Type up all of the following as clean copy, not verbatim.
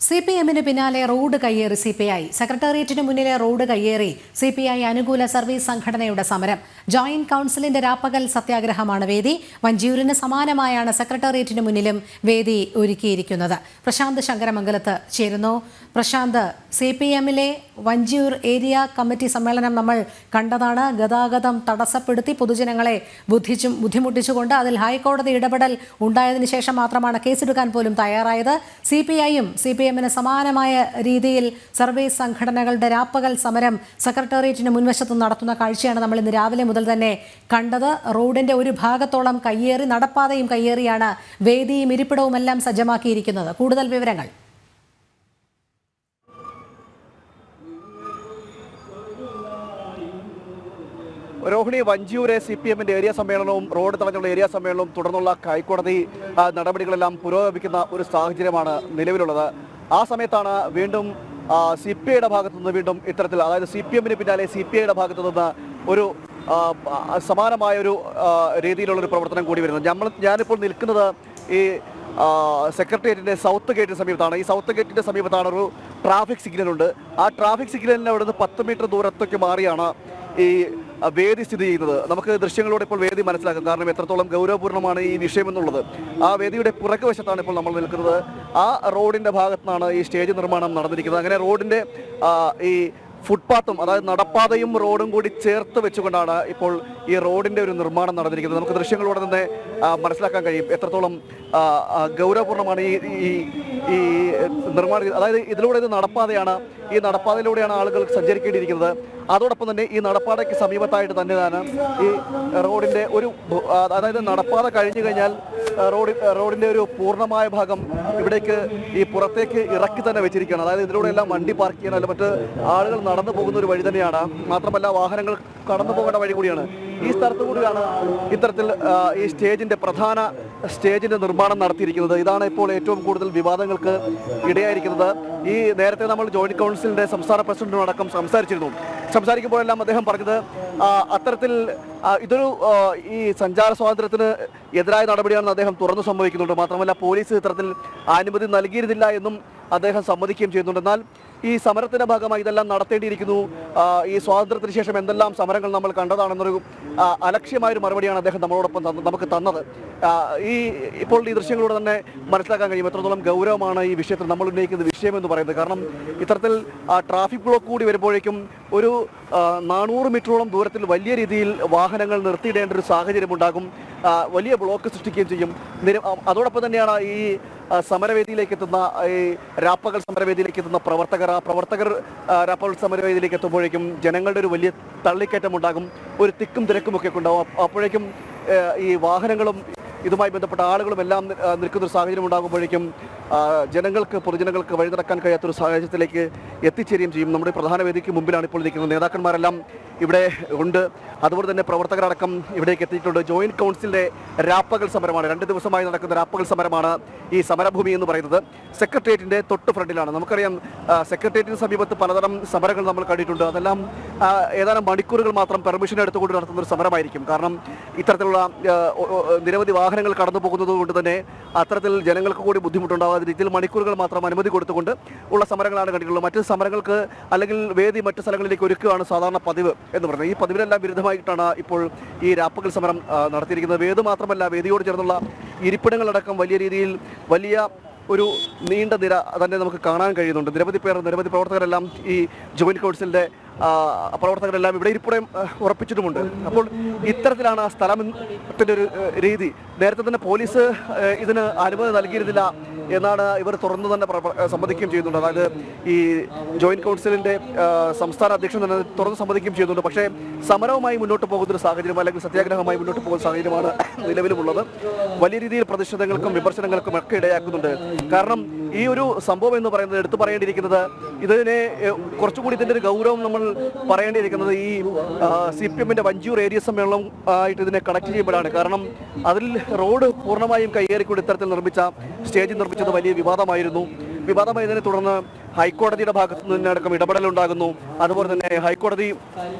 CPM-ന് പിന്നാലെ റോഡ് കയ്യേറി CPI. സെക്രട്ടേറിയറ്റിന് മുന്നിലെ റോഡ് കയ്യേറി CPI അനുകൂല സർവീസ് സംഘടനയുടെ സമരം. ജോയിന്റ് കൗൺസിലിന്റെ രാപ്പകൽ സത്യാഗ്രഹമാണ് വേദി. വഞ്ചിയൂരിന് സമാനമായാണ് സെക്രട്ടേറിയറ്റിന് മുന്നിലും വേദി ഒരുക്കിയിരിക്കുന്നത്. പ്രശാന്ത് ശങ്കരമംഗലത്ത് ചേരുന്നു. പ്രശാന്ത്, CPM-ലെ വഞ്ചിയൂർ ഏരിയ കമ്മിറ്റി സമ്മേളനം നമ്മൾ കണ്ടതാണ്. ഗതാഗതം തടസ്സപ്പെടുത്തി പൊതുജനങ്ങളെ ബുദ്ധിമുട്ടിച്ചുകൊണ്ട് അതിൽ ഹൈക്കോടതി ഇടപെടൽ ഉണ്ടായതിനു ശേഷം മാത്രമാണ് കേസെടുക്കാൻ പോലും തയ്യാറായത്. CPI-യും CPM-ന് സമാനമായ രീതിയിൽ സർവീസ് സംഘടനകളുടെ രാപ്പകൽ സമരം സെക്രട്ടേറിയറ്റിന് മുൻവശത്ത് നടത്തുന്ന കാഴ്ചയാണ് നമ്മൾ ഇന്ന് രാവിലെ മുതൽ തന്നെ കണ്ടത്. റോഡിന്റെ ഒരു ഭാഗത്തോളം കയ്യേറി, നടപ്പാതയും കയ്യേറിയാണ് വേദിയും ഇരിപ്പിടവും എല്ലാം സജ്ജമാക്കിയിരിക്കുന്നത്. കൂടുതൽ വിവരങ്ങൾ. രോഹിണി, വഞ്ചിയൂരെ CPM-ന്റെ ഏരിയ സമ്മേളനവും റോഡ് തടഞ്ഞുള്ള ഏരിയ സമ്മേളനവും തുടർന്നുള്ള ഹൈക്കോടതി നടപടികളെല്ലാം പുരോഗമിക്കുന്ന ഒരു സാഹചര്യമാണ് നിലവിലുള്ളത്. ആ സമയത്താണ് വീണ്ടും CPI-യുടെ ഭാഗത്തു നിന്ന് വീണ്ടും ഇത്തരത്തിൽ, അതായത് CPM-ന് പിന്നാലെ CPI-യുടെ ഭാഗത്തു നിന്ന് ഒരു സമാനമായൊരു രീതിയിലുള്ളൊരു പ്രവർത്തനം കൂടി വരുന്നത്. ഞാനിപ്പോൾ നിൽക്കുന്നത് ഈ സെക്രട്ടേറിയറ്റിൻ്റെ സൗത്ത് ഗേറ്റിന് സമീപത്താണ്. ഈ സൗത്ത് ഗേറ്റിൻ്റെ സമീപത്താണ് ഒരു ട്രാഫിക് സിഗ്നലുണ്ട്. ആ ട്രാഫിക് സിഗ്നലിന് അവിടെ നിന്ന് 10 മീറ്റർ ദൂരത്തേക്ക് മാറിയാണ് ഈ വേദി സ്ഥിതി ചെയ്യുന്നത്. നമുക്ക് ദൃശ്യങ്ങളിലൂടെ ഇപ്പോൾ വേദി മനസ്സിലാക്കാം, കാരണം എത്രത്തോളം ഗൗരവപൂർണ്ണമാണ് ഈ വിഷയം എന്നുള്ളത്. ആ വേദിയുടെ പുറകു വശത്താണ് ഇപ്പോൾ നമ്മൾ നിൽക്കുന്നത്. ആ റോഡിൻ്റെ ഭാഗത്താണ് ഈ സ്റ്റേജ് നിർമ്മാണം നടന്നിരിക്കുന്നത്. അങ്ങനെ റോഡിൻ്റെ ഈ ഫുട്പാത്തും, അതായത് നടപ്പാതയും റോഡും കൂടി ചേർത്ത് വെച്ചുകൊണ്ടാണ് ഇപ്പോൾ ഈ റോഡിൻ്റെ ഒരു നിർമ്മാണം നടന്നിരിക്കുന്നത്. നമുക്ക് ദൃശ്യങ്ങളിലൂടെ തന്നെ മനസ്സിലാക്കാൻ കഴിയും എത്രത്തോളം ഗൗരവപൂർണ്ണമാണ് ഈ നിർമ്മാണം. അതായത് ഇതിലൂടെ ഇത് നടപ്പാതയാണ്. ഈ നടപ്പാതയിലൂടെയാണ് ആളുകൾ സഞ്ചരിക്കേണ്ടിയിരിക്കുന്നത്. അതോടൊപ്പം തന്നെ ഈ നടപ്പാതയ്ക്ക് സമീപത്തായിട്ട് തന്നെയാണ് ഈ റോഡിൻ്റെ ഒരു, അതായത് നടപ്പാത കഴിഞ്ഞു കഴിഞ്ഞാൽ റോഡിൻ്റെ ഒരു പൂർണ്ണമായ ഭാഗം ഇവിടേക്ക് ഈ പുറത്തേക്ക് ഇറക്കി തന്നെ വെച്ചിരിക്കുകയാണ്. അതായത് ഇതിലൂടെ എല്ലാം വണ്ടി പാർക്ക് ചെയ്യാനല്ല, മറ്റ് ആളുകൾ നടന്നു പോകുന്ന ഒരു വഴി തന്നെയാണ്. മാത്രമല്ല വാഹനങ്ങൾ കടന്നു പോകേണ്ട വഴി കൂടിയാണ്. ഈ സ്ഥലത്തു കൂടിയാണ് ഇത്തരത്തിൽ ഈ പ്രധാന സ്റ്റേജിന്റെ നിർമ്മാണം നടത്തിയിരിക്കുന്നത്. ഇതാണ് ഇപ്പോൾ ഏറ്റവും കൂടുതൽ വിവാദങ്ങൾക്ക് ഇടയായിരിക്കുന്നത്. ഈ നേരത്തെ നമ്മൾ ജോയിന്റ് കൗൺസിലിന്റെ സംസ്ഥാന പ്രസിഡന്റിനടക്കം സംസാരിക്കുമ്പോഴെല്ലാം അദ്ദേഹം പറഞ്ഞത് അത്തരത്തിൽ ഇതൊരു ഈ സഞ്ചാര സ്വാതന്ത്ര്യത്തിന് എതിരായ നടപടിയാണെന്ന് അദ്ദേഹം തുറന്നു സമ്മതിക്കുന്നുണ്ട്. മാത്രമല്ല പോലീസ് ഇത്തരത്തിൽ അനുമതി നൽകിയിരുന്നില്ല എന്നും അദ്ദേഹം സമ്മതിക്കുകയും ചെയ്യുന്നുണ്ട്. എന്നാൽ ഈ സമരത്തിന്റെ ഭാഗമായി ഇതെല്ലാം നടത്തേണ്ടിയിരിക്കുന്നു. ഈ സ്വാതന്ത്ര്യത്തിന് ശേഷം എന്തെല്ലാം സമരങ്ങൾ നമ്മൾ കണ്ടതാണെന്നൊരു അലക്ഷ്യമായൊരു മറുപടിയാണ് അദ്ദേഹം നമ്മളോടൊപ്പം നമുക്ക് തന്നത്. ഇപ്പോൾ ഈ ദൃശ്യങ്ങളിലൂടെ തന്നെ മനസ്സിലാക്കാൻ കഴിയും എത്രത്തോളം ഗൗരവമാണ് ഈ വിഷയത്തിൽ നമ്മൾ ഉന്നയിക്കുന്ന വിഷയമെന്ന് പറയുന്നത്. കാരണം ഇത്തരത്തിൽ ട്രാഫിക് ബ്ലോക്ക് കൂടി വരുമ്പോഴേക്കും ഒരു 400 മീറ്ററോളം ദൂരത്തിൽ വലിയ രീതിയിൽ വാഹനങ്ങൾ നിർത്തിയിടേണ്ട ഒരു സാഹചര്യം ഉണ്ടാകും. വലിയ ബ്ലോക്ക് സൃഷ്ടിക്കുകയും ചെയ്യും. അതോടൊപ്പം തന്നെയാണ് ഈ സമരവേദിയിലേക്ക് എത്തുന്ന, ഈ രാപ്പകൽ സമരവേദിയിലേക്ക് എത്തുന്ന പ്രവർത്തകർ രാപ്പകൽ സമരവേദിയിലേക്ക് എത്തുമ്പോഴേക്കും ജനങ്ങളുടെ ഒരു വലിയ തള്ളിക്കയറ്റം ഉണ്ടാകും. ഒരു തിക്കും തിരക്കുമൊക്കെ ഉണ്ടാകും. അപ്പോഴേക്കും ഈ വാഹനങ്ങളും ഇതുമായി ബന്ധപ്പെട്ട ആളുകളും എല്ലാം നിൽക്കുന്നൊരു സാഹചര്യം ഉണ്ടാകുമ്പോഴേക്കും പൊതുജനങ്ങൾക്ക് വഴി നടക്കാൻ കഴിയാത്തൊരു സാഹചര്യത്തിലേക്ക് എത്തിച്ചേരുകയും ചെയ്യും. നമ്മുടെ പ്രധാന വേദിക്ക് മുമ്പിലാണ് ഇപ്പോൾ നിൽക്കുന്നത്. നേതാക്കന്മാരെല്ലാം ഇവിടെ ഉണ്ട്. അതുപോലെ തന്നെ പ്രവർത്തകരടക്കം ഇവിടേക്ക് എത്തിയിട്ടുണ്ട്. ജോയിന്റ് കൗൺസിലിന്റെ രാപ്പകൽ സമരമാണ്, 2 ദിവസമായി നടക്കുന്ന രാപ്പകൽ സമരമാണ് ഈ സമരഭൂമി എന്ന് പറയുന്നത്. സെക്രട്ടേറിയറ്റിന്റെ തൊട്ട് ഫ്രണ്ടിലാണ്. നമുക്കറിയാം സെക്രട്ടേറിയറ്റിന് സമീപത്ത് പലതരം സമരങ്ങൾ നമ്മൾ കണ്ടിട്ടുണ്ട്. അതെല്ലാം ഏതാനും മണിക്കൂറുകൾ മാത്രം പെർമിഷൻ എടുത്തുകൊണ്ട് നടത്തുന്ന ഒരു സമരമായിരിക്കും. കാരണം ഇത്തരത്തിലുള്ള നിരവധി വാഹനങ്ങൾ കടന്നു പോകുന്നത് കൊണ്ട് തന്നെ അത്തരത്തിൽ ജനങ്ങൾക്ക് കൂടി ബുദ്ധിമുട്ടുണ്ടാവാത്ത രീതിയിൽ മണിക്കൂറുകൾ മാത്രം അനുമതി കൊടുത്തുകൊണ്ട് ഉള്ള സമരങ്ങളാണ് കണ്ടിട്ടുള്ളത്. മറ്റ് സമരങ്ങൾക്ക് അല്ലെങ്കിൽ വേദി മറ്റ് സ്ഥലങ്ങളിലേക്ക് ഒരുക്കുകയാണ് സാധാരണ പതിവ് എന്ന് പറയുന്നത്. ഈ പതിവിനെല്ലാം വിരുദ്ധമായിട്ടാണ് ഇപ്പോൾ ഈ രാപ്പകൽ സമരം നടത്തിയിരിക്കുന്നത്. വേദി മാത്രമല്ല, വേദിയോട് ചേർന്നുള്ള ഇരിപ്പിടങ്ങളടക്കം വലിയ രീതിയിൽ വലിയ ഒരു നീണ്ട നിര തന്നെ നമുക്ക് കാണാൻ കഴിയുന്നുണ്ട്. നിരവധി പ്രവർത്തകരെല്ലാം ഈ ജോയിന്റ് കൗൺസിലിന്റെ പ്രവർത്തകരെല്ലാം ഇവിടെ ഇരിപ്പിടം ഉറപ്പിച്ചിട്ടുമുണ്ട്. അപ്പോൾ ഇത്തരത്തിലാണ് ആ സ്ഥലത്തിൻ്റെ ഒരു രീതി. നേരത്തെ തന്നെ പോലീസ് ഇതിന് അനുമതി നൽകിയിരുന്നില്ല എന്നാണ് ഇവർ തുറന്നു തന്നെ സമ്മതിക്കുകയും ചെയ്യുന്നുണ്ട്. അതായത് ഈ ജോയിന്റ് കൗൺസിലിന്റെ സംസ്ഥാന അധ്യക്ഷൻ തന്നെ തുറന്ന് സമ്മതിക്കുകയും ചെയ്യുന്നുണ്ട്. പക്ഷേ സമരവുമായി മുന്നോട്ട് പോകുന്നൊരു സാഹചര്യം, അല്ലെങ്കിൽ സത്യാഗ്രഹമായി മുന്നോട്ട് പോകുന്ന സാഹചര്യമാണ് നിലവിലുമുള്ളത്. വലിയ രീതിയിൽ പ്രതിഷേധങ്ങൾക്കും വിമർശനങ്ങൾക്കും ഒക്കെ ഇടയാക്കുന്നുണ്ട്. കാരണം ഈ ഒരു സംഭവം എന്ന് പറയുന്നത്, എടുത്തു പറയേണ്ടിയിരിക്കുന്നത്, ഇതിനെ കുറച്ചുകൂടി ഇതിൻ്റെ ഒരു ഗൗരവം നമ്മൾ പറയേണ്ടിയിരിക്കുന്നത് ഈ CPM-ന്റെ വഞ്ചിയൂർ ഏരിയ സമ്മേളനം ആയിട്ട് ഇതിനെ കണക്ട് ചെയ്യുമ്പോഴാണ്. കാരണം അതിൽ റോഡ് പൂർണ്ണമായും കയ്യേറിക്കൊണ്ട് ഇത്തരത്തിൽ സ്റ്റേജ് നിർമ്മിച്ചത് വലിയ വിവാദമായതിനെ തുടർന്ന് ഹൈക്കോടതിയുടെ ഭാഗത്തു നിന്നടക്കം ഇടപെടലുണ്ടാകുന്നു. അതുപോലെ തന്നെ ഹൈക്കോടതി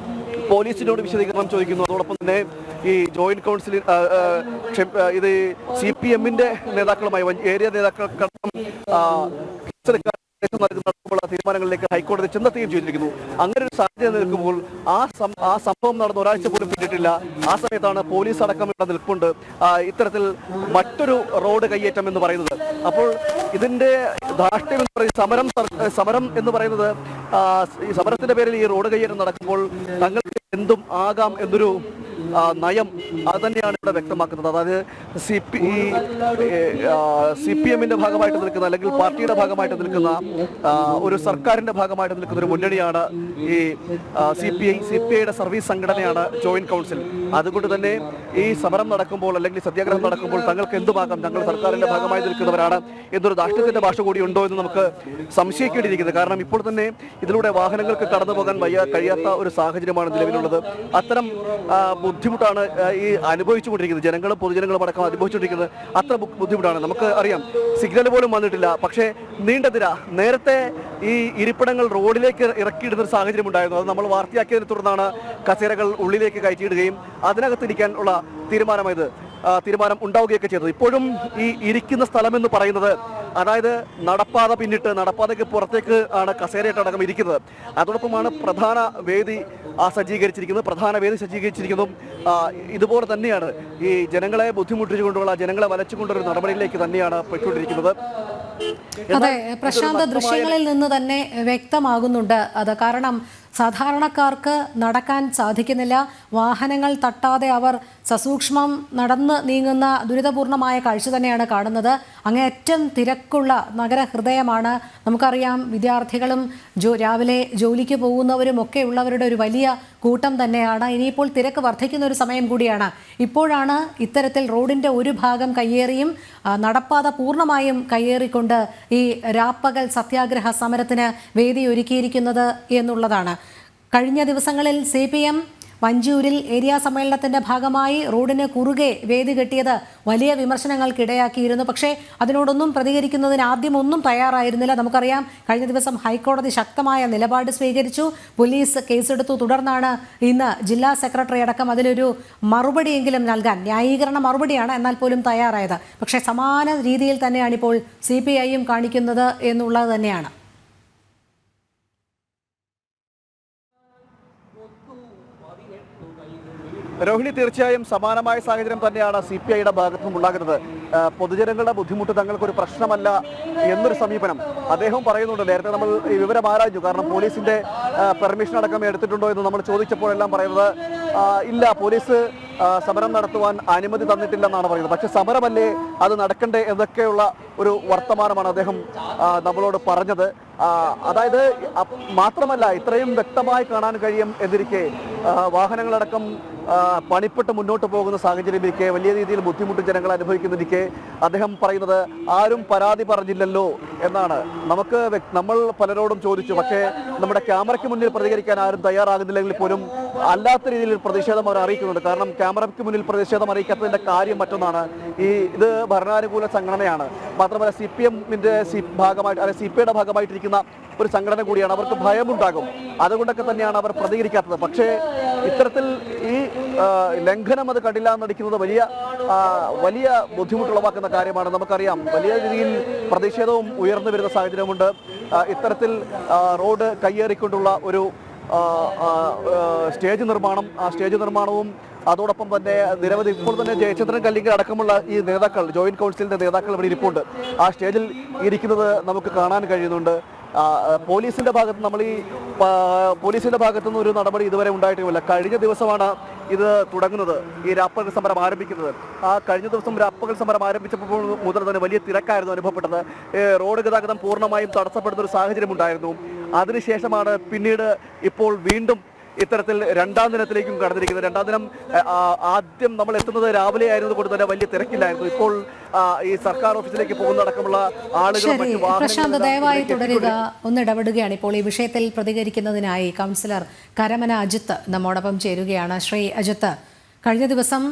പോലീസിനോട് വിശദീകരണം ചോദിക്കുന്നു. അതോടൊപ്പം തന്നെ ഈ ജോയിന്റ് കൗൺസിൽ ഇത് CPM-ന്റെ നേതാക്കളുമായി, ഏരിയ നേതാക്കൾക്കടക്കം നിർദ്ദേശം നൽകുന്ന തീരുമാനങ്ങളിലേക്ക് ഹൈക്കോടതി ചെന്നെത്തുകയും ചെയ്തിരിക്കുന്നു. അങ്ങനെ ഒരു സാഹചര്യം നിൽക്കുമ്പോൾ ആ സംഭവം നടന്ന ഒരാഴ്ച പോലും പിന്നിട്ടില്ല. ആ സമയത്താണ് പോലീസ് അടക്കം ഇവിടെ നിൽപ്പുണ്ട് ഇത്തരത്തിൽ മറ്റൊരു റോഡ് കയ്യേറ്റം എന്ന് പറയുന്നത്. അപ്പോൾ ഇതിന്റെ ധാർഷ്ട്യം എന്ന് പറയുന്നത് സമരം എന്ന് പറയുന്നത് ഈ സമരത്തിന്റെ പേരിൽ ഈ റോഡ് കയ്യേറ്റം നടക്കുമ്പോൾ തങ്ങൾക്ക് എന്തും ആകാം എന്നൊരു നയം അത് തന്നെയാണ് ഇവിടെ വ്യക്തമാക്കുന്നത്. അതായത് CPM ഭാഗമായിട്ട് നിൽക്കുന്ന അല്ലെങ്കിൽ പാർട്ടിയുടെ ഭാഗമായിട്ട് നിൽക്കുന്ന ഒരു സർക്കാരിന്റെ ഭാഗമായിട്ട് നിൽക്കുന്ന ഒരു മുന്നണിയാണ് ഈ CPIയുടെ സർവീസ് സംഘടനയാണ് ജോയിന്റ് കൗൺസിൽ. അതുകൊണ്ട് തന്നെ ഈ സമരം നടക്കുമ്പോൾ അല്ലെങ്കിൽ സത്യാഗ്രഹം നടക്കുമ്പോൾ തങ്ങൾക്ക് എന്തുമാകാം, ഞങ്ങൾ സർക്കാരിന്റെ ഭാഗമായി നിൽക്കുന്നവരാണ് എന്നൊരു ധാർഷ്ട്യത്തിന്റെ ഭാഷ കൂടി ഉണ്ടോ എന്ന് നമുക്ക് സംശയിക്കേണ്ടിയിരിക്കുന്നത്. കാരണം ഇപ്പോൾ തന്നെ ഇതിലൂടെ വാഹനങ്ങൾക്ക് കടന്നു പോകാൻ കഴിയാത്ത ഒരു സാഹചര്യമാണ് നിലവിലുള്ളത്. അത്തരം ബുദ്ധിമുട്ടാണ് ഈ അനുഭവിച്ചുകൊണ്ടിരിക്കുന്നത്. ജനങ്ങളും പൊതുജനങ്ങളും അടക്കം അനുഭവിച്ചുകൊണ്ടിരിക്കുന്നത് അത്ര ബുദ്ധിമുട്ടാണ്. നമുക്ക് അറിയാം, സിഗ്നൽ പോലും വന്നിട്ടില്ല. പക്ഷേ നീണ്ട നിര നേരത്തെ ഈ ഇരിപ്പിടങ്ങൾ റോഡിലേക്ക് ഇറക്കിയിടുന്ന ഒരു സാഹചര്യം ഉണ്ടായിരുന്നു. അത് നമ്മൾ വാർത്തയാക്കിയതിനെ തുടർന്നാണ് കസേരകൾ ഉള്ളിലേക്ക് കയറ്റിയിടുകയും അതിനകത്തിരിക്കാൻ ഉള്ള തീരുമാനം ഉണ്ടാവുകയൊക്കെ ചെയ്തത്. ഇപ്പോഴും ഈ ഇരിക്കുന്ന സ്ഥലം എന്ന് പറയുന്നത്, അതായത് നടപ്പാത പിന്നിട്ട് നടപ്പാതയ്ക്ക് പുറത്തേക്ക് ആണ് കസേരയായിട്ടടക്കം ഇരിക്കുന്നത്. അതോടൊപ്പമാണ് പ്രധാന വേദി സജ്ജീകരിച്ചിരിക്കുന്നതും ഇതുപോലെ തന്നെയാണ്. ഈ ജനങ്ങളെ ബുദ്ധിമുട്ടിച്ചുകൊണ്ടുള്ള, ജനങ്ങളെ വലച്ചുകൊണ്ടൊരു നടപടിയിലേക്ക് തന്നെയാണ് പോയിക്കൊണ്ടിരിക്കുന്നത്. അതെ പ്രശാന്ത്, ദൃശ്യങ്ങളിൽ നിന്ന് തന്നെ വ്യക്തമാകുന്നുണ്ട് അത്. കാരണം സാധാരണക്കാർക്ക് നടക്കാൻ സാധിക്കുന്നില്ല. വാഹനങ്ങൾ തട്ടാതെ അവർ സസൂക്ഷ്മം നടന്ന് നീങ്ങുന്ന ദുരിതപൂർണമായ കാഴ്ച തന്നെയാണ് കാണുന്നത്. അങ്ങേയറ്റം തിരക്കുള്ള നഗരഹൃദയമാണ്. നമുക്കറിയാം, വിദ്യാർത്ഥികളും രാവിലെ ജോലിക്ക് പോകുന്നവരും ഒക്കെ ഉള്ളവരുടെ ഒരു വലിയ കൂട്ടം തന്നെയാണ്. ഇനിയിപ്പോൾ തിരക്ക് വർദ്ധിക്കുന്ന ഒരു സമയം കൂടിയാണ്. ഇപ്പോഴാണ് ഇത്തരത്തിൽ റോഡിൻ്റെ ഒരു ഭാഗം കയ്യേറിയും നടപ്പാത പൂർണ്ണമായും കയ്യേറിക്കൊണ്ട് ഈ രാപ്പകൽ സത്യാഗ്രഹ സമരത്തിന് വേദിയൊരുക്കിയിരിക്കുന്നത് എന്നുള്ളതാണ്. കഴിഞ്ഞ ദിവസങ്ങളിൽ CPM വഞ്ചിയൂരിൽ ഏരിയ സമ്മേളനത്തിന്റെ ഭാഗമായി റോഡിന് കുറുകെ വേദി കെട്ടിയത് വലിയ വിമർശനങ്ങൾക്കിടയാക്കിയിരുന്നു. പക്ഷേ അതിനോടൊന്നും പ്രതികരിക്കുന്നതിന് ആദ്യം ഒന്നും തയ്യാറായിരുന്നില്ല. നമുക്കറിയാം, കഴിഞ്ഞ ദിവസം ഹൈക്കോടതി ശക്തമായ നിലപാട് സ്വീകരിച്ചു. പോലീസ് കേസെടുത്തു. തുടർന്നാണ് ഇന്ന് ജില്ലാ സെക്രട്ടറി അടക്കം അതിലൊരു മറുപടിയെങ്കിലും നൽകാൻ, ന്യായീകരണ മറുപടിയാണ് എന്നാൽ പോലും തയ്യാറായത്. പക്ഷേ സമാന രീതിയിൽ തന്നെയാണ് ഇപ്പോൾ CPIയും കാണിക്കുന്നത് എന്നുള്ളത് തന്നെയാണ്. രോഹിണി, തീർച്ചയായും സമാനമായ സാഹചര്യം തന്നെയാണ് CPIയുടെ ഭാഗത്തുനിന്നും ഉണ്ടാകുന്നത്. പൊതുജനങ്ങളുടെ ബുദ്ധിമുട്ട് തങ്ങൾക്കൊരു പ്രശ്നമല്ല എന്നൊരു സമീപനം അദ്ദേഹം പറയുന്നുണ്ട്. നേരത്തെ നമ്മൾ ഈ വിവരം ആരാഞ്ഞു. കാരണം പോലീസിന്റെ പെർമിഷൻ അടക്കം എടുത്തിട്ടുണ്ടോ എന്ന് നമ്മൾ ചോദിച്ചപ്പോഴെല്ലാം പറയുന്നത് ഇല്ല, പോലീസ് സമരം നടത്തുവാൻ അനുമതി തന്നിട്ടില്ലെന്നാണ് പറയുന്നത്. പക്ഷെ സമരമല്ലേ, അത് നടക്കണ്ടേ എന്നൊക്കെയുള്ള ഒരു വർത്തമാനമാണ് അദ്ദേഹം നമ്മളോട് പറഞ്ഞത്. അതായത് മാത്രമല്ല, ഇത്രയും വ്യക്തമായി കാണാൻ കഴിയും എന്നിരിക്കെ വാഹനങ്ങളടക്കം പണിപ്പെട്ട് മുന്നോട്ട് പോകുന്ന സാഹചര്യമിരിക്കെ, വലിയ രീതിയിൽ ബുദ്ധിമുട്ട് ജനങ്ങൾ അനുഭവിക്കുന്നിരിക്കെ അദ്ദേഹം പറയുന്നത് ആരും പരാതി പറഞ്ഞില്ലല്ലോ എന്നാണ്. നമ്മൾ പലരോടും ചോദിച്ചു, പക്ഷേ നമ്മുടെ ക്യാമറയ്ക്ക് മുന്നിൽ പ്രതികരിക്കാൻ ആരും തയ്യാറാകുന്നില്ലെങ്കിൽ പോലും അല്ലാത്ത രീതിയിൽ പ്രതിഷേധം അവർ അറിയിക്കുന്നുണ്ട്. കാരണം ക്യാമറയ്ക്ക് മുന്നിൽ പ്രതിഷേധം അറിയിക്കാത്തതിന്റെ കാര്യം മറ്റൊന്നാണ്. ഇത് ഭരണാനുകൂല സംഘടനയാണ്. മാത്രമല്ല CPIയുടെ ഭാഗമായിട്ടിരിക്കുന്ന ഒരു സംഘടന കൂടിയാണ്. അവർക്ക് ഭയമുണ്ടാകും. അതുകൊണ്ടൊക്കെ തന്നെയാണ് അവർ പ്രതികരിക്കാത്തത്. പക്ഷേ ഇത്തരത്തിൽ ഈ ലംഘനം അത് കണ്ടില്ല എന്നടിക്കുന്നത് വലിയ ബുദ്ധിമുട്ടുളവാക്കുന്ന കാര്യമാണ്. നമുക്കറിയാം, വലിയ രീതിയിൽ പ്രതിഷേധവും ഉയർന്നു വരുന്ന സാഹചര്യമുണ്ട്. ഇത്തരത്തിൽ റോഡ് കയ്യേറിക്കൊണ്ടുള്ള ഒരു സ്റ്റേജ് നിർമ്മാണവും അതോടൊപ്പം തന്നെ നിരവധി, ഇപ്പോൾ തന്നെ ജയചന്ദ്രൻ കല്ലിങ്കൽ അടക്കമുള്ള ഈ നേതാക്കൾ, ജോയിന്റ് കൗൺസിലിന്റെ നേതാക്കൾ ഇവിടെ ഇരിപ്പുണ്ട്. ആ സ്റ്റേജിൽ ഇരിക്കുന്നത് നമുക്ക് കാണാൻ കഴിയുന്നുണ്ട്. പോലീസിന്റെ ഭാഗത്തുനിന്ന് ഒരു നടപടി ഇതുവരെ ഉണ്ടായിട്ടുമില്ല. കഴിഞ്ഞ ദിവസമാണ് ഇത് തുടങ്ങുന്നത്, ഈ രാപ്പകൽ സമരം ആരംഭിക്കുന്നത്. കഴിഞ്ഞ ദിവസം രാപ്പകൽ സമരം ആരംഭിച്ചപ്പോൾ മുതൽ തന്നെ വലിയ തിരക്കായിരുന്നു അനുഭവപ്പെട്ടത്. റോഡ് ഗതാഗതം പൂർണ്ണമായും തടസ്സപ്പെടുന്ന ഒരു സാഹചര്യം ഉണ്ടായിരുന്നു. അതിനുശേഷമാണ് പിന്നീട് ഇപ്പോൾ വീണ്ടും ഇത്തരത്തിൽ രണ്ടാം ദിനത്തിലേക്കും കടന്നിരിക്കുന്നത്. രണ്ടാം ദിനം ആദ്യം നമ്മൾ എത്തുന്നത് രാവിലെ ആയിരുന്നത് കൊണ്ട് തന്നെ വലിയ തിരക്കില്ലായിരുന്നു. ഇപ്പോൾ ഈ സർക്കാർ ഓഫീസിലേക്ക് പോകുന്നതടക്കമുള്ള ആളുകൾ പ്രശാന്ത് ദയവായി തുടരുക. ഒന്ന് ഇടപെടുകയാണ്. ഇപ്പോൾ ഈ വിഷയത്തിൽ പ്രതികരിക്കുന്നതിനായി കൗൺസിലർ കരമന അജിത്ത് നമ്മോടൊപ്പം ചേരുകയാണ്. ശ്രീ അജിത്ത്, കഴിഞ്ഞ ദിവസം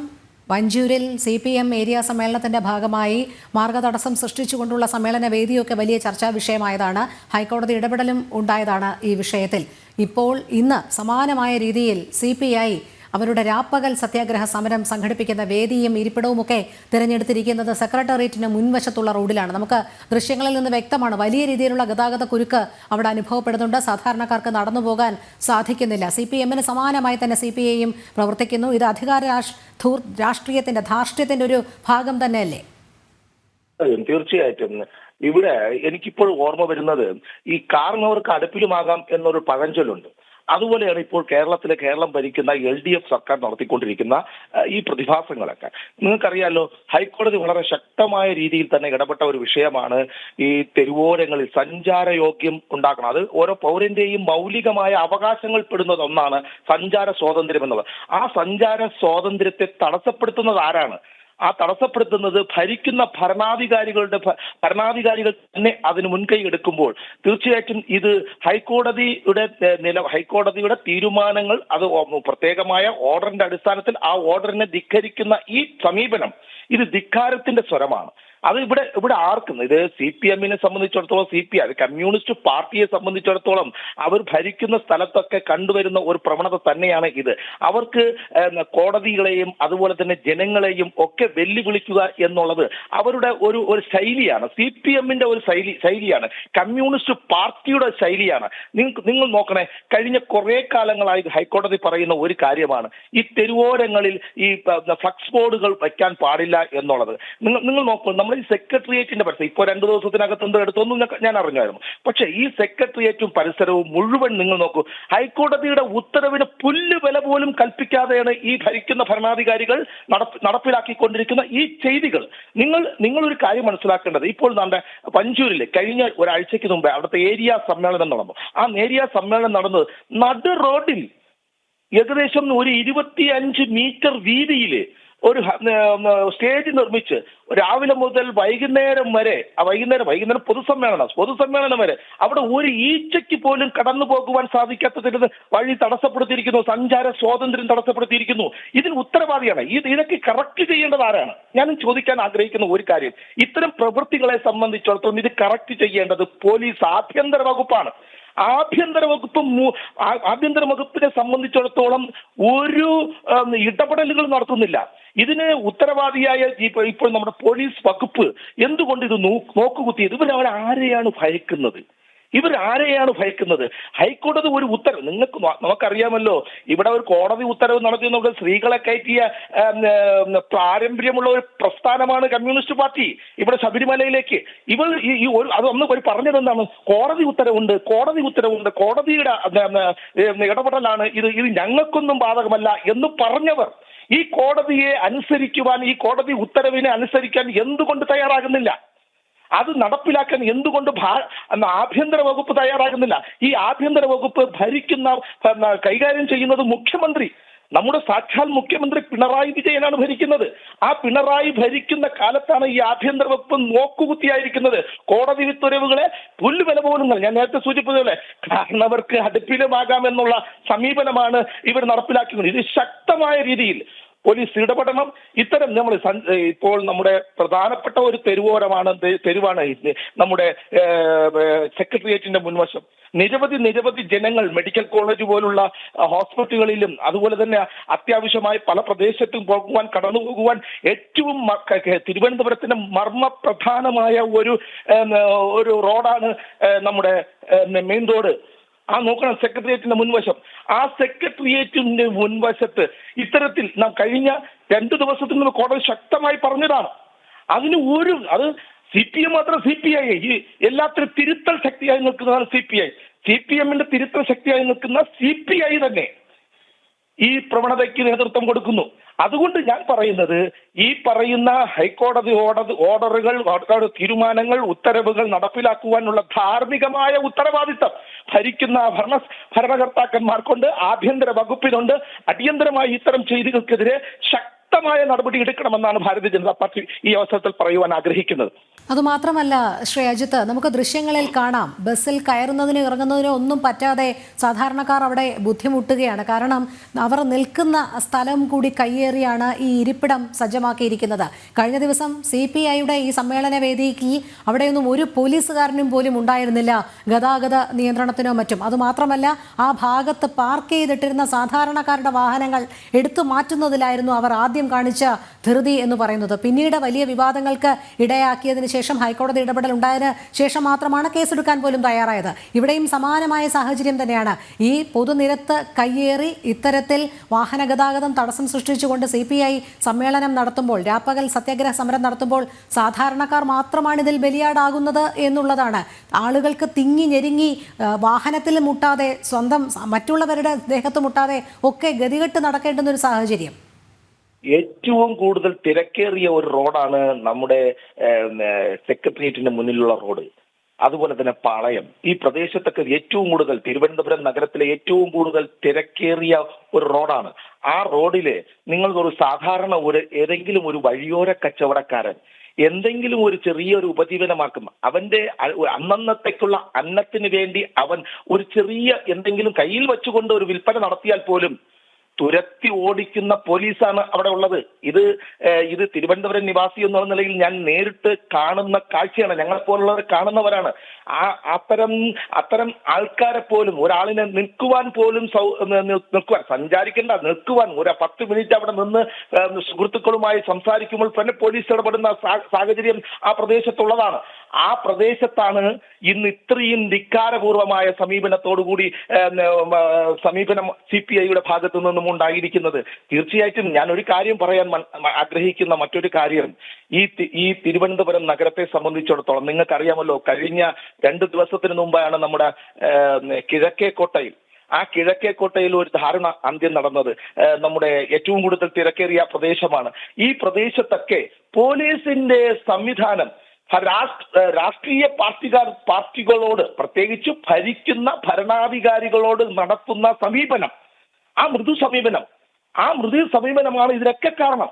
വഞ്ചൂരിൽ CPM ഏരിയ സമ്മേളനത്തിന്റെ ഭാഗമായി മാർഗതടസ്സം സൃഷ്ടിച്ചുകൊണ്ടുള്ള സമ്മേളന വേദിയൊക്കെ വലിയ ചർച്ചാ വിഷയമായതാണ്. ഹൈക്കോടതി ഇടപെടലും ഉണ്ടായതാണ് ഈ വിഷയത്തിൽ. ഇപ്പോൾ ഇന്ന് സമാനമായ രീതിയിൽ CPI അവരുടെ രാപ്പകൽ സത്യാഗ്രഹ സമരം സംഘടിപ്പിക്കുന്ന വേദിയും ഇരിപ്പിടവുമൊക്കെ തിരഞ്ഞെടുത്തിരിക്കുന്നത് സെക്രട്ടേറിയറ്റിന് മുൻവശത്തുള്ള റോഡിലാണ്. നമുക്ക് ദൃശ്യങ്ങളിൽ നിന്ന് വ്യക്തമാണ് വലിയ രീതിയിലുള്ള ഗതാഗത കുരുക്ക് അവിടെ അനുഭവപ്പെടുന്നുണ്ട്. സാധാരണക്കാർക്ക് നടന്നു പോകാൻ സാധിക്കുന്നില്ല. CPM-ന് സമാനമായി തന്നെ CPI-യും പ്രവർത്തിക്കുന്നു. ഇത് അധികാര രാഷ്ട്രീയത്തിന്റെ ധാർഷ്ട്യത്തിന്റെ ഒരു ഭാഗം തന്നെയല്ലേ? തീർച്ചയായിട്ടും. ഇവിടെ എനിക്കിപ്പോൾ ഓർമ്മ വരുന്നത് ഈ കാരണവർക്ക് അടുപ്പിലുമാകാം എന്നൊരു പഴഞ്ചൊല്ലുണ്ട്. അതുപോലെയാണ് ഇപ്പോൾ കേരളം ഭരിക്കുന്ന LDF സർക്കാർ നടത്തിക്കൊണ്ടിരിക്കുന്ന ഈ പ്രതിഭാസങ്ങളൊക്കെ. നിങ്ങൾക്കറിയാലോ, ഹൈക്കോടതി വളരെ ശക്തമായ രീതിയിൽ തന്നെ ഇടപെട്ട ഒരു വിഷയമാണ് ഈ തെരുവോരങ്ങളിൽ സഞ്ചാരയോഗ്യം ഉണ്ടാക്കണം. അത് ഓരോ പൗരന്റെയും മൗലികമായ അവകാശങ്ങൾ പെടുന്നത് ഒന്നാണ് സഞ്ചാര സ്വാതന്ത്ര്യം എന്നുള്ളത്. ആ സഞ്ചാര സ്വാതന്ത്ര്യത്തെ തടസ്സപ്പെടുത്തുന്നത് ആരാണ്? ആ തടസ്സപ്പെടുത്തുന്നത് ഭരിക്കുന്ന ഭരണാധികാരികൾ തന്നെ അതിന് മുൻകൈ എടുക്കുമ്പോൾ തീർച്ചയായിട്ടും ഇത് ഹൈക്കോടതിയുടെ തീരുമാനങ്ങൾ, അത് പ്രത്യേകമായ ഓർഡറിന്റെ അടിസ്ഥാനത്തിൽ ആ ഓർഡറിനെ ധിക്കരിക്കുന്ന ഈ സമീപനം ഇത് ധിക്കാരത്തിന്റെ സ്വരമാണ്. അത് ഇവിടെ ആർക്കും, ഇത് CPM-നെ സംബന്ധിച്ചിടത്തോളം CPI കമ്മ്യൂണിസ്റ്റ് പാർട്ടിയെ സംബന്ധിച്ചിടത്തോളം അവർ ഭരിക്കുന്ന സ്ഥലത്തൊക്കെ കണ്ടുവരുന്ന ഒരു പ്രവണത തന്നെയാണ് ഇത്. അവർക്ക് കോടതികളെയും അതുപോലെ തന്നെ ജനങ്ങളെയും ഒക്കെ വെല്ലുവിളിക്കുക എന്നുള്ളത് അവരുടെ ഒരു ശൈലിയാണ്. CPM-ന്റെ ഒരു ശൈലിയാണ്, കമ്മ്യൂണിസ്റ്റ് പാർട്ടിയുടെ ശൈലിയാണ്. നിങ്ങൾ നോക്കണേ, കഴിഞ്ഞ കുറെ കാലങ്ങളായി ഹൈക്കോടതി പറയുന്ന ഒരു കാര്യമാണ് ഈ തെരുവോരങ്ങളിൽ ഈ ഫ്ലക്സ് ബോർഡുകൾ വയ്ക്കാൻ പാടില്ല എന്നുള്ളത്. നിങ്ങൾ നോക്കൂ, നമ്മൾ ഈ സെക്രട്ടേറിയറ്റിന്റെ പരിസരം ഇപ്പോൾ 2 ദിവസത്തിനകത്ത് എന്ത് എടുത്തൊന്നും ഞാൻ അറിഞ്ഞായിരുന്നു. പക്ഷേ ഈ സെക്രട്ടേറിയറ്റും പരിസരവും മുഴുവൻ നിങ്ങൾ നോക്കൂ, ഹൈക്കോടതിയുടെ ഉത്തരവിന് പുല്ല് വില പോലും കൽപ്പിക്കാതെയാണ് ഈ ഭരിക്കുന്ന ഭരണാധികാരികൾ നടപ്പിലാക്കിക്കൊണ്ടിരിക്കുന്ന ഈ ചെയ്തികൾ. നിങ്ങൾ ഒരു കാര്യം മനസ്സിലാക്കേണ്ടത്, ഇപ്പോൾ നമ്മുടെ പഞ്ചൂരിലെ കഴിഞ്ഞ ഒരാഴ്ചയ്ക്ക് മുമ്പേ അവിടുത്തെ ഏരിയ സമ്മേളനം നടന്നു. ആ ഏരിയ സമ്മേളനം നടന്നത് നടു റോഡിൽ ഏകദേശം ഒരു 25 മീറ്റർ വീതിയിൽ ഒരു സ്റ്റേജ് നിർമ്മിച്ച് രാവിലെ മുതൽ വൈകുന്നേരം പൊതുസമ്മേളനം വരെ അവിടെ ഒരു ഈച്ചയ്ക്ക് പോലും കടന്നു പോകുവാൻ സാധിക്കാത്തതിന് വഴി തടസ്സപ്പെടുത്തിയിരിക്കുന്നു. സഞ്ചാര സ്വാതന്ത്ര്യം തടസ്സപ്പെടുത്തിയിരിക്കുന്നു. ഇതിന് ഉത്തരവാദിയാണ്. ഇതൊക്കെ കറക്റ്റ് ചെയ്യേണ്ടത് ആരാണ്? ഞാൻ ചോദിക്കാൻ ആഗ്രഹിക്കുന്ന ഒരു കാര്യം, ഇത്തരം പ്രവൃത്തികളെ സംബന്ധിച്ചിടത്തോളം ഇത് കറക്റ്റ് ചെയ്യേണ്ടത് പോലീസ്, ആഭ്യന്തര വകുപ്പാണ്. ആഭ്യന്തര വകുപ്പിനെ സംബന്ധിച്ചിടത്തോളം ഒരു ഇടപെടലുകൾ നടത്തുന്നില്ല. ഇതിന് ഉത്തരവാദിയായ ഇപ്പോൾ നമ്മുടെ പോലീസ് വകുപ്പ് എന്തുകൊണ്ട് ഇത് നോക്കുകുത്തിയത്? ഇവരാരെയാണ് ഭയക്കുന്നത്? ഹൈക്കോടതി ഒരു ഉത്തരവ്, നമുക്കറിയാമല്ലോ, ഇവിടെ ഒരു കോടതി ഉത്തരവ് നടത്തിയെന്നുള്ള സ്ത്രീകളെ കയറ്റിയ പാരമ്പര്യമുള്ള ഒരു പ്രസ്ഥാനമാണ് കമ്മ്യൂണിസ്റ്റ് പാർട്ടി. ഇവിടെ ശബരിമലയിലേക്ക് അതൊന്ന് പറഞ്ഞതെന്താണ്? കോടതി ഉത്തരവുണ്ട്, കോടതിയുടെ ഇടപെടലാണ് ഇത് ഞങ്ങൾക്കൊന്നും ബാധകമല്ല എന്ന് പറഞ്ഞവർ ഈ കോടതിയെ അനുസരിക്കുവാൻ, ഈ കോടതി ഉത്തരവിനെ അനുസരിക്കാൻ എന്തുകൊണ്ട് തയ്യാറാകുന്നില്ല? അത് നടപ്പിലാക്കാൻ എന്തുകൊണ്ട് ആഭ്യന്തര വകുപ്പ് തയ്യാറാകുന്നില്ല? ഈ ആഭ്യന്തര വകുപ്പ് കൈകാര്യം ചെയ്യുന്നത് മുഖ്യമന്ത്രി, നമ്മുടെ സാക്ഷാൽ മുഖ്യമന്ത്രി പിണറായി വിജയനാണ് ഭരിക്കുന്നത്. ആ പിണറായി ഭരിക്കുന്ന കാലത്താണ് ഈ ആഭ്യന്തര വകുപ്പ് നോക്കുകുത്തിയായിരിക്കുന്നത്. കോടതി ഉത്തരവുകളെ പുല്ലുവില പോലും, ഞാൻ നേരത്തെ സൂചിപ്പിച്ചതുപോലെ, കാരണവർക്ക് അടുപ്പിലുമാകാമെന്നുള്ള സമീപനമാണ് ഇവർ നടപ്പിലാക്കുന്നത്. ഇത് ശക്തമായ രീതിയിൽ പോലീസ് ഇടപെടണം. ഇത്തരം ഇപ്പോൾ നമ്മുടെ പ്രധാനപ്പെട്ട ഒരു തെരുവാണ് നമ്മുടെ സെക്രട്ടേറിയറ്റിന്റെ മുൻവശം. നിരവധി ജനങ്ങൾ മെഡിക്കൽ കോളേജ് പോലുള്ള ഹോസ്പിറ്റലുകളിലും അതുപോലെ തന്നെ അത്യാവശ്യമായി പല പ്രദേശത്തും കടന്നു പോകുവാൻ ഏറ്റവും തിരുവനന്തപുരത്തിന്റെ മർമ്മപ്രധാനമായ ഒരു റോഡാണ് നമ്മുടെ മെയിൻ റോഡ്. നോക്കണം, സെക്രട്ടേറിയറ്റിന്റെ മുൻവശം. ആ സെക്രട്ടേറിയറ്റിന്റെ മുൻവശത്ത് ഇത്തരത്തിൽ നാം കഴിഞ്ഞ 2 ദിവസത്തിൽ നിന്ന് കോടതി ശക്തമായി പറഞ്ഞതാണ്. അത് CPM മാത്രം CPI, എല്ലാത്തിനും തിരുത്തൽ ശക്തിയായി നിൽക്കുന്നതാണ് CPI. CPM-ന്റെ തിരുത്തൽ ശക്തിയായി നിൽക്കുന്ന CPI തന്നെ ഈ പ്രവണതയ്ക്ക് നേതൃത്വം കൊടുക്കുന്നു. അതുകൊണ്ട് ഞാൻ പറയുന്നത്, ഈ പറയുന്ന ഹൈക്കോടതി ഓർഡറുകൾ, തീരുമാനങ്ങൾ, ഉത്തരവുകൾ നടപ്പിലാക്കുവാനുള്ള ധാർമ്മികമായ ഉത്തരവാദിത്തം ഭരിക്കുന്ന ഭരണകർത്താക്കന്മാർക്കുണ്ട്, ആഭ്യന്തര വകുപ്പിനുണ്ട്. അടിയന്തരമായി ഇത്തരം ചെയ്തികൾക്കെതിരെ ശക്തമായ നടപടി എടുക്കണമെന്നാണ് ഭാരതീയ ജനതാ പാർട്ടി ഈ അവസരത്തിൽ പറയുവാൻ ആഗ്രഹിക്കുന്നത്. അതുമാത്രമല്ല ശ്രീ അജിത്ത്, നമുക്ക് ദൃശ്യങ്ങളിൽ കാണാം ബസ്സിൽ കയറുന്നതിനോ ഇറങ്ങുന്നതിനോ ഒന്നും പറ്റാതെ സാധാരണക്കാർ അവിടെ ബുദ്ധിമുട്ടുകയാണ്. കാരണം അവർ നിൽക്കുന്ന സ്ഥലം കൂടി കയ്യേറിയാണ് ഈ ഇരിപ്പിടം സജ്ജമാക്കിയിരിക്കുന്നത്. കഴിഞ്ഞ ദിവസം CPIയുടെ ഈ സമ്മേളന വേദിക്ക് അവിടെയൊന്നും ഒരു പോലീസുകാരനും പോലും ഉണ്ടായിരുന്നില്ല ഗതാഗത നിയന്ത്രണത്തിനോ മറ്റും. അതുമാത്രമല്ല ആ ഭാഗത്ത് പാർക്ക് ചെയ്തിട്ടിരുന്ന സാധാരണക്കാരുടെ വാഹനങ്ങൾ എടുത്തു മാറ്റുന്നതിലായിരുന്നു അവർ ആദ്യം കാണിച്ച ധൃതി എന്ന് പറയുന്നത്. പിന്നീട് വലിയ വിവാദങ്ങൾക്ക് ഇടയാക്കിയതിന് ശേഷം ഹൈക്കോടതി ഇടപെടൽ ഉണ്ടായതിന് ശേഷം മാത്രമാണ് കേസെടുക്കാൻ പോലും തയ്യാറായത്. ഇവിടെയും സമാനമായ സാഹചര്യം തന്നെയാണ്. ഈ പൊതുനിരത്ത് കയ്യേറി ഇത്തരത്തിൽ വാഹന ഗതാഗതം തടസ്സം സൃഷ്ടിച്ചുകൊണ്ട് CPI സമ്മേളനം നടത്തുമ്പോൾ, രാപ്പകൽ സത്യാഗ്രഹ സമരം നടത്തുമ്പോൾ സാധാരണക്കാർ മാത്രമാണ് ഇതിൽ ബലിയാടാകുന്നത് എന്നുള്ളതാണ്. ആളുകൾക്ക് തിങ്ങി ഞെരുങ്ങി വാഹനത്തിൽ മുട്ടാതെ, സ്വന്തം മറ്റുള്ളവരുടെ ദേഹത്ത് മുട്ടാതെ ഒക്കെ ഗതികെട്ട് നടക്കേണ്ടുന്ന ഒരു സാഹചര്യം. ഏറ്റവും കൂടുതൽ തിരക്കേറിയ ഒരു റോഡാണ് നമ്മുടെ സെക്രട്ടേറിയറ്റിന് മുന്നിലുള്ള റോഡ്. അതുപോലെ തന്നെ പാളയം. ഈ പ്രദേശത്തൊക്കെ ഏറ്റവും കൂടുതൽ, തിരുവനന്തപുരം നഗരത്തിലെ ഏറ്റവും കൂടുതൽ തിരക്കേറിയ ഒരു റോഡാണ്. ആ റോഡില് നിങ്ങൾ ഒരു സാധാരണ ഏതെങ്കിലും ഒരു വഴിയോര കച്ചവടക്കാരൻ എന്തെങ്കിലും ഒരു ചെറിയൊരു ഉപജീവനമാക്കും, അവന്റെ അന്നന്നത്തേക്കുള്ള അന്നത്തിന് വേണ്ടി അവൻ ഒരു ചെറിയ എന്തെങ്കിലും കയ്യിൽ വെച്ചുകൊണ്ട് ഒരു വിൽപ്പന നടത്തിയാൽ പോലും തുരത്തി ഓടിക്കുന്ന പോലീസാണ് അവിടെ ഉള്ളത്. ഇത് തിരുവനന്തപുരം നിവാസി എന്നുള്ള നിലയിൽ ഞാൻ നേരിട്ട് കാണുന്ന കാഴ്ചയാണ്. ഞങ്ങളെപ്പോലുള്ളവർ കാണുന്നവരാണ്. അത്തരം ആൾക്കാരെ പോലും, ഒരാളിനെ നിൽക്കുവാൻ പോലും സഞ്ചാരിക്കേണ്ട, നിൽക്കുവാൻ ഒരു 10 മിനിറ്റ് അവിടെ നിന്ന് സുഹൃത്തുക്കളുമായി സംസാരിക്കുമ്പോൾ തന്നെ പോലീസ് ഇടപെടുന്ന സാഹചര്യം ആ പ്രദേശത്തുള്ളതാണ്. ആ പ്രദേശത്താണ് ഇന്ന് ഇത്രയും ധിക്കാരപൂർവമായ സമീപനത്തോടുകൂടി സമീപനം CPIയുടെ ഭാഗത്തു നിന്നും ഉണ്ടായിരിക്കുന്നത്. തീർച്ചയായിട്ടും ഞാൻ ഒരു കാര്യം പറയാൻ ആഗ്രഹിക്കുന്ന മറ്റൊരു കാര്യം, ഈ തിരുവനന്തപുരം നഗരത്തെ സംബന്ധിച്ചിടത്തോളം നിങ്ങൾക്കറിയാമല്ലോ, കഴിഞ്ഞ 2 ദിവസത്തിന് മുമ്പാണ് നമ്മുടെ കിഴക്കേക്കോട്ടയിൽ, ആ കിഴക്കേക്കോട്ടയിൽ ഒരു ദാരുണ അന്ത്യം നടന്നത്. നമ്മുടെ ഏറ്റവും കൂടുതൽ തിരക്കേറിയ പ്രദേശമാണ്. ഈ പ്രദേശത്തൊക്കെ പോലീസിന്റെ സംവിധാനം രാഷ്ട്രീയ പാർട്ടികളോട്, പ്രത്യേകിച്ച് ഭരിക്കുന്ന ഭരണാധികാരികളോട് നടത്തുന്ന സമീപനം, ആ മൃദു സമീപനമാണ് ഇതിനൊക്കെ കാരണം.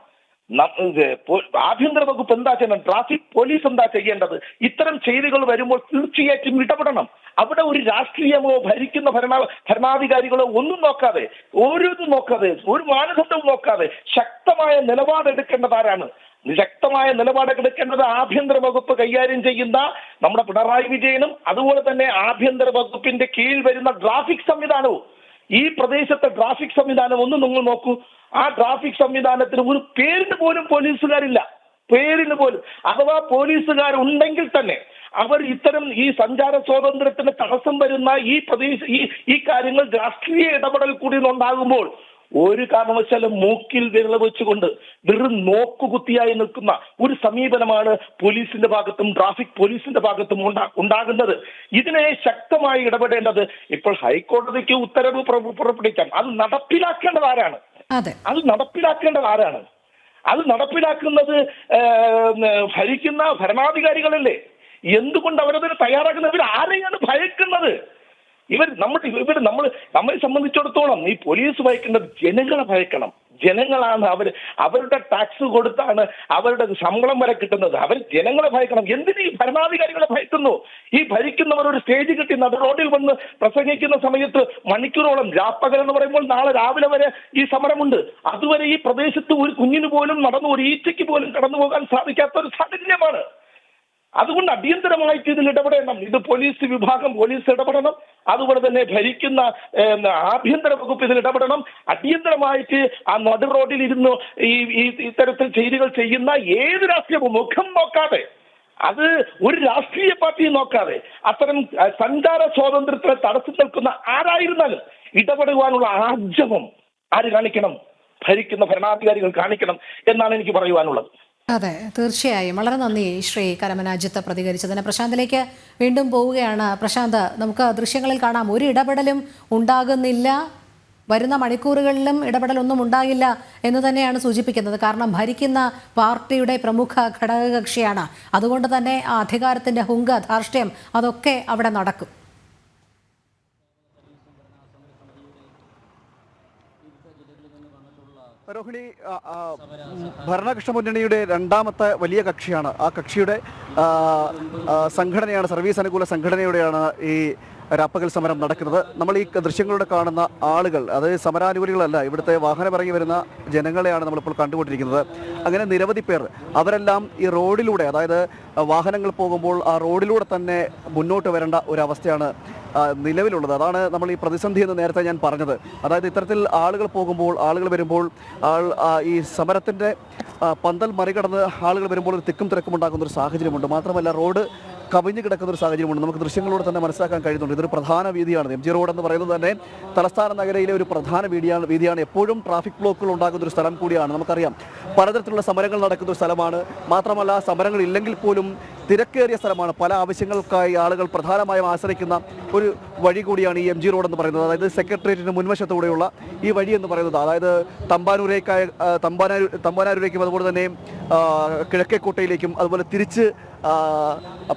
ആഭ്യന്തര വകുപ്പ് എന്താ ചെയ്യണം? ട്രാഫിക് പോലീസ് എന്താ ചെയ്യേണ്ടത്? ഇത്തരം ചെയ്തികൾ വരുമ്പോൾ തീർച്ചയായിട്ടും ഇടപെടണം. അവിടെ ഒരു രാഷ്ട്രീയമോ ഭരിക്കുന്ന ഭരണാധികാരികളോ ഒന്നും നോക്കാതെ, ഒരു മാനദണ്ഡവും നോക്കാതെ ശക്തമായ നിലപാടെടുക്കേണ്ടത് ആരാണ്? ശക്തമായ നിലപാടെടുക്കേണ്ടത് ആഭ്യന്തര വകുപ്പ് കൈകാര്യം ചെയ്യുന്ന നമ്മുടെ പിണറായി വിജയനും അതുപോലെ തന്നെ ആഭ്യന്തര വകുപ്പിന്റെ കീഴിൽ വരുന്ന ട്രാഫിക് സംവിധാനവും. ഈ പ്രദേശത്തെ ട്രാഫിക് സംവിധാനം ഒന്ന് നിങ്ങൾ നോക്കൂ. ആ ട്രാഫിക് സംവിധാനത്തിന് ഒരു പേരിന് പോലും പോലീസുകാരില്ല. പേരിന് പോലും. അഥവാ പോലീസുകാരുണ്ടെങ്കിൽ തന്നെ അവർ ഇത്തരം ഈ സഞ്ചാര സ്വാതന്ത്ര്യത്തിന് തടസ്സം വരുന്ന ഈ കാര്യങ്ങൾ രാഷ്ട്രീയ ഇടപെടൽ കൂടി ഉണ്ടാകുമ്പോൾ ഒരു കാരണവശാലും മൂക്കിൽ വിരൽ വെച്ചുകൊണ്ട് വെറും നോക്കുകുത്തിയായി നിൽക്കുന്ന ഒരു സമീപനമാണ് പോലീസിന്റെ ഭാഗത്തും ട്രാഫിക് പോലീസിന്റെ ഭാഗത്തും ഉണ്ടാകുന്നത്. ഇതിനെ ശക്തമായി ഇടപെടേണ്ടത് ഇപ്പോൾ ഹൈക്കോടതിക്ക് ഉത്തരവ് പുറപ്പെടുവിക്കാം. അത് നടപ്പിലാക്കേണ്ടത് ആരാണ്? അത് നടപ്പിലാക്കുന്നത് ഭരിക്കുന്ന ഭരണാധികാരികളല്ലേ? എന്തുകൊണ്ട് അവരതിന് തയ്യാറാക്കുന്നവർ? ആരെയാണ് ഭയക്കുന്നത്? നമ്മളെ സംബന്ധിച്ചിടത്തോളം ഈ പോലീസ് ഭയക്കേണ്ടത് ജനങ്ങളെ ഭയക്കണം. ജനങ്ങളാണ് അവരുടെ ടാക്സ് കൊടുത്താണ് അവരുടെ ശമ്പളം വരെ കിട്ടുന്നത്. അവർ ജനങ്ങളെ ഭയക്കണം. എന്തിന് ഈ ഭരണാധികാരികളെ ഭയക്കുന്നു? ഈ ഭരിക്കുന്നവർ ഒരു സ്റ്റേജ് കിട്ടി നട റോഡിൽ വന്ന് പ്രസംഗിക്കുന്ന സമയത്ത് മണിക്കൂറോളം, രാപ്പകൽ എന്ന് പറയുമ്പോൾ നാളെ രാവിലെ വരെ ഈ സമരമുണ്ട്. അതുവരെ ഈ പ്രദേശത്ത് ഒരു കുഞ്ഞിന് പോലും ഒരു ഈച്ചയ്ക്ക് പോലും കടന്നു പോകാൻ സാധിക്കാത്ത ഒരു സാഹചര്യമാണ്. അതുകൊണ്ട് അടിയന്തരമായിട്ട് ഇതിൽ ഇടപെടണം. ഇത് പോലീസ് വിഭാഗം, പോലീസ് ഇടപെടണം. അതുപോലെ തന്നെ ഭരിക്കുന്ന ആഭ്യന്തര വകുപ്പ് ഇതിൽ ഇടപെടണം. അടിയന്തരമായിട്ട് ആ നടു റോഡിൽ ഇരുന്ന് ഈ ഇത്തരത്തിൽ ചെയ്തികൾ ചെയ്യുന്ന ഏത് രാഷ്ട്രീയവും മുഖം നോക്കാതെ, അത് ഒരു രാഷ്ട്രീയ പാർട്ടിയും നോക്കാതെ, അത്തരം സഞ്ചാര സ്വാതന്ത്ര്യത്തിന് തടസ്സം നിൽക്കുന്ന ആരായിരുന്നാലും ഇടപെടുവാനുള്ള ആർജവം ആര് കാണിക്കണം? ഭരിക്കുന്ന ഭരണാധികാരികൾ കാണിക്കണം എന്നാണ് എനിക്ക് പറയുവാനുള്ളത്. അതെ, തീർച്ചയായും. വളരെ നന്ദി ശ്രീ കരമന അജിത്ത് പ്രതികരിച്ചതിന്. പ്രശാന്തിലേക്ക് വീണ്ടും പോവുകയാണ്. പ്രശാന്ത്, നമുക്ക് ദൃശ്യങ്ങളിൽ കാണാം ഒരു ഇടപെടലും ഉണ്ടാകുന്നില്ല, വരുന്ന മണിക്കൂറുകളിലും ഇടപെടലൊന്നും ഉണ്ടാകില്ല എന്ന് തന്നെയാണ് സൂചിപ്പിക്കുന്നത്. കാരണം ഭരിക്കുന്ന പാർട്ടിയുടെ പ്രമുഖ ഘടകകക്ഷിയാണ്. അതുകൊണ്ട് തന്നെ ആ അധികാരത്തിൻ്റെ ഹുങ്ക, ധാർഷ്ട്യം അതൊക്കെ അവിടെ നടക്കും. രോഹിണി ഭരണകക്ഷ മുന്നണിയുടെ രണ്ടാമത്തെ വലിയ കക്ഷിയാണ്. ആ കക്ഷിയുടെ സംഘടനയാണ്, സർവീസ് അനുകൂല സംഘടനയുടെയാണ് ഈ രാപ്പകൽ സമരം നടക്കുന്നത്. നമ്മൾ ഈ ദൃശ്യങ്ങളിലൂടെ കാണുന്ന ആളുകൾ, അത് സമരാനുകൂലികളല്ല, ഇവിടുത്തെ വാഹനം ഇറങ്ങി വരുന്ന ജനങ്ങളെയാണ് നമ്മളിപ്പോൾ കണ്ടുകൊണ്ടിരിക്കുന്നത്. അങ്ങനെ നിരവധി പേർ, അവരെല്ലാം ഈ റോഡിലൂടെ, അതായത് വാഹനങ്ങൾ പോകുമ്പോൾ ആ റോഡിലൂടെ തന്നെ മുന്നോട്ട് വരേണ്ട ഒരവസ്ഥയാണ് നിലവിലുള്ളത്. അതാണ് നമ്മൾ ഈ പ്രതിസന്ധി എന്ന് നേരത്തെ ഞാൻ പറഞ്ഞത്. അതായത് ഇത്തരത്തിൽ ആളുകൾ പോകുമ്പോൾ, ആളുകൾ വരുമ്പോൾ, ഈ സമരത്തിൻ്റെ പന്തൽ മറികടന്ന് ആളുകൾ വരുമ്പോൾ ഒരു തിക്കും തിരക്കും ഉണ്ടാകുന്ന ഒരു സാഹചര്യമുണ്ട്. മാത്രമല്ല റോഡ് കവിഞ്ഞു കിടക്കുന്ന ഒരു സാഹചര്യമുണ്ട്. നമുക്ക് ദൃശ്യങ്ങളിലൂടെ തന്നെ മനസ്സിലാക്കാൻ കഴിയുന്നുണ്ട്. ഇതൊരു പ്രധാന വീതിയാണ്. എം ജി റോഡ് എന്ന് പറയുന്നത് തന്നെ തലസ്ഥാന നഗരയിലെ ഒരു പ്രധാന വീതിയാണ്. എപ്പോഴും ട്രാഫിക് ബ്ലോക്കുകൾ ഉണ്ടാകുന്ന ഒരു സ്ഥലം കൂടിയാണ്. നമുക്കറിയാം, പലതരത്തിലുള്ള സമരങ്ങൾ നടക്കുന്ന ഒരു സ്ഥലമാണ്. മാത്രമല്ല സമരങ്ങൾ ഇല്ലെങ്കിൽ പോലും തിരക്കേറിയ സ്ഥലമാണ്. പല ആവശ്യങ്ങൾക്കായി ആളുകൾ പ്രധാനമായും ആശ്രയിക്കുന്ന ഒരു വഴി കൂടിയാണ് ഈ എം ജി റോഡ് എന്ന് പറയുന്നത്. അതായത് സെക്രട്ടേറിയറ്റിന് മുൻവശത്തൂടെയുള്ള ഈ വഴി എന്ന് പറയുന്നത്, അതായത് തമ്പാനൂരേക്കും അതുപോലെ തന്നെ കിഴക്കേക്കോട്ടയിലേക്കും അതുപോലെ തിരിച്ച്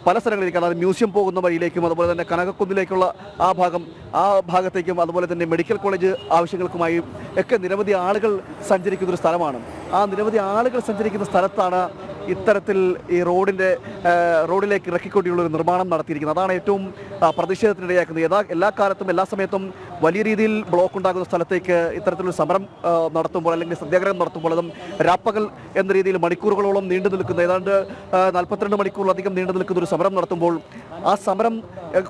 പല സ്ഥലങ്ങളിലേക്കും, അതായത് മ്യൂസിയം പോകുന്ന വഴിയിലേക്കും അതുപോലെ തന്നെ കനകക്കുന്നിലേക്കുള്ള ആ ഭാഗത്തേക്കും അതുപോലെ തന്നെ മെഡിക്കൽ കോളേജ് ആവശ്യങ്ങൾക്കുമായി ഒക്കെ നിരവധി ആളുകൾ സഞ്ചരിക്കുന്ന ഒരു സ്ഥലമാണ്. ആ നിരവധി ആളുകൾ സഞ്ചരിക്കുന്ന സ്ഥലത്താണ് ഇത്തരത്തിൽ ഈ റോഡിലേക്ക് ഇറക്കിക്കൊണ്ടുള്ള ഒരു നിർമ്മാണം നടത്തിയിരിക്കുന്നത്. അതാണ് ഏറ്റവും പ്രതിഷേധത്തിനിടയാക്കുന്നത്. എല്ലാ കാലത്തും എല്ലാ സമയത്തും വലിയ രീതിയിൽ ബ്ലോക്ക് ഉണ്ടാകുന്ന സ്ഥലത്തേക്ക് ഇത്തരത്തിലൊരു സമരം നടത്തുമ്പോൾ, അല്ലെങ്കിൽ സത്യാഗ്രഹം നടത്തുമ്പോൾ, അതും രാപ്പകൽ എന്ന രീതിയിൽ മണിക്കൂറുകളോളം നീണ്ടു നിൽക്കുന്ന, ഏതാണ്ട് 42 മണിക്കൂറിലധികം നീണ്ടു നിൽക്കുന്ന ഒരു സമരം നടത്തുമ്പോൾ, ആ സമരം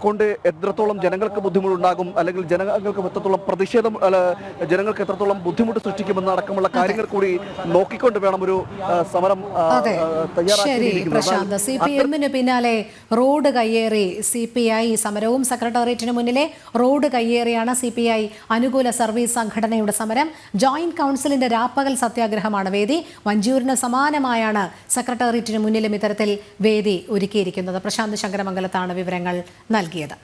കൊണ്ട് എത്രത്തോളം ജനങ്ങൾക്ക് ബുദ്ധിമുട്ടുണ്ടാകും, അല്ലെങ്കിൽ ജനങ്ങൾക്ക് എത്രത്തോളം ജനങ്ങൾക്ക് എത്രത്തോളം ബുദ്ധിമുട്ട് സൃഷ്ടിക്കുമെന്ന അടക്കമുള്ള കാര്യങ്ങൾ കൂടി നോക്കിക്കൊണ്ട് വേണം ഒരു സമരം ശരി പ്രശാന്ത്. CPM-ന് പിന്നാലെ റോഡ് കയ്യേറി CPI സമരവും, സെക്രട്ടേറിയറ്റിന് മുന്നിലെ റോഡ് കയ്യേറിയാണ് CPI അനുകൂല സർവീസ് സംഘടനയുടെ സമരം. ജോയിന്റ് കൗൺസിലിന്റെ രാപ്പകൽ സത്യാഗ്രഹമാണ് വേദി. വഞ്ചിയൂരിന് സമാനമായാണ് സെക്രട്ടേറിയറ്റിന് മുന്നിലും ഇത്തരത്തിൽ വേദി ഒരുക്കിയിരിക്കുന്നത്. പ്രശാന്ത് ശങ്കരമംഗലത്താണ് വിവരങ്ങൾ നൽകിയത്.